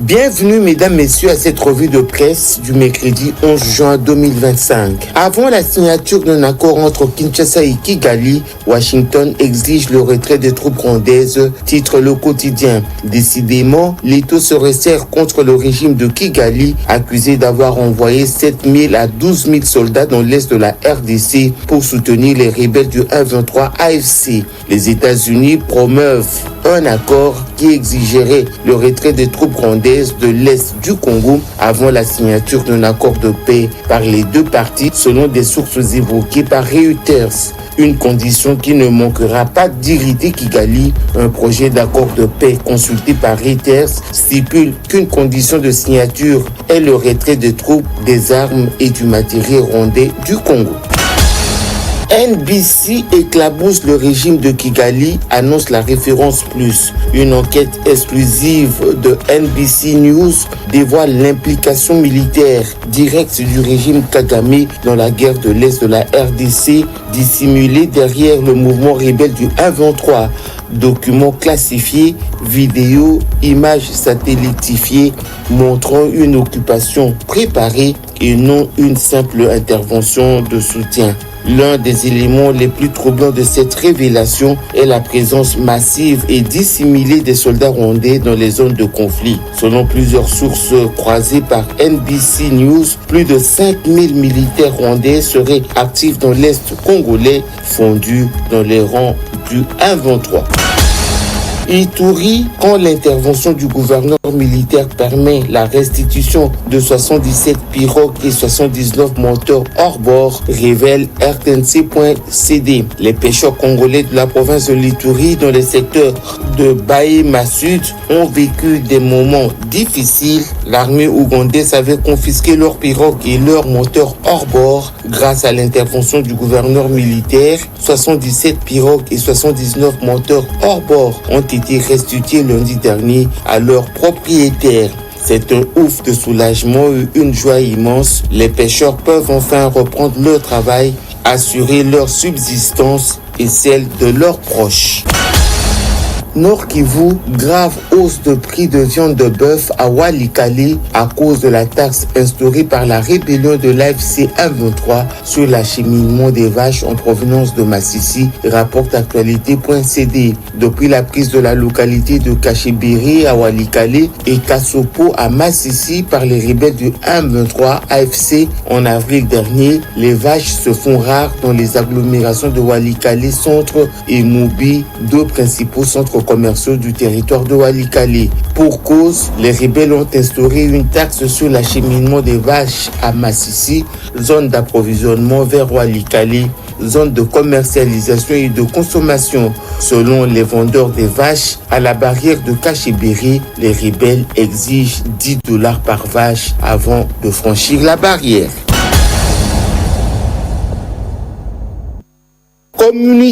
Bienvenue mesdames, messieurs à cette revue de presse du mercredi 11 juin 2025. Avant la signature d'un accord entre Kinshasa et Kigali, Washington exige le retrait des troupes rwandaises, titre le quotidien. Décidément, l'étau se resserre contre le régime de Kigali, accusé d'avoir envoyé 7 000 à 12 000 soldats dans l'est de la RDC pour soutenir les rebelles du 1-23 AFC. Les États-Unis promeuvent un accord qui exigerait le retrait des troupes rwandaises de l'Est du Congo avant la signature d'un accord de paix par les deux parties, selon des sources évoquées par Reuters. Une condition qui ne manquera pas d'irriter Kigali. Un projet d'accord de paix consulté par Reuters stipule qu'une condition de signature est le retrait des troupes, des armes et du matériel rwandais du Congo. NBC éclabousse le régime de Kigali, annonce la référence plus. Une enquête exclusive de NBC News dévoile l'implication militaire directe du régime Kagame dans la guerre de l'Est de la RDC, dissimulée derrière le mouvement rebelle du 1-23. Documents classifiés, vidéos, images satellitifiées montrant une occupation préparée et non une simple intervention de soutien. L'un des éléments les plus troublants de cette révélation est la présence massive et dissimulée des soldats rwandais dans les zones de conflit. Selon plusieurs sources croisées par NBC News, plus de 5 000 militaires rwandais seraient actifs dans l'Est congolais, fondus dans les rangs du 1-23. Ituri, quand l'intervention du gouverneur militaire permet la restitution de 77 pirogues et 79 moteurs hors bord, révèle RTNC.cd. Les pêcheurs congolais de la province de l'Ituri dans les secteurs de Bahema Sud ont vécu des moments difficiles. L'armée ougandaise avait confisqué leurs pirogues et leurs moteurs hors bord grâce à l'intervention du gouverneur militaire. 77 pirogues et 79 moteurs hors bord ont été restitués lundi dernier à leurs propriétaires. C'est un ouf de soulagement et une joie immense. Les pêcheurs peuvent enfin reprendre leur travail, assurer leur subsistance et celle de leurs proches. Nord Kivu, grave hausse de prix de viande de bœuf à Walikale à cause de la taxe instaurée par la rébellion de l'AFC 1-23 sur l'acheminement des vaches en provenance de Massissi, rapporte actualité.cd. Depuis la prise de la localité de Kachebiri à Walikale et Kasopo à Massissi par les rebelles du 1-23 AFC en avril dernier, les vaches se font rares dans les agglomérations de Walikale Centre et Moubi, deux principaux centres commerciaux du territoire de Walikale. Pour cause, les rebelles ont instauré une taxe sur l'acheminement des vaches à Massissi, zone d'approvisionnement vers Walikale, zone de commercialisation et de consommation. Selon les vendeurs des vaches, à la barrière de Kachebiri, les rebelles exigent $10 par vache avant de franchir la barrière. Communiqué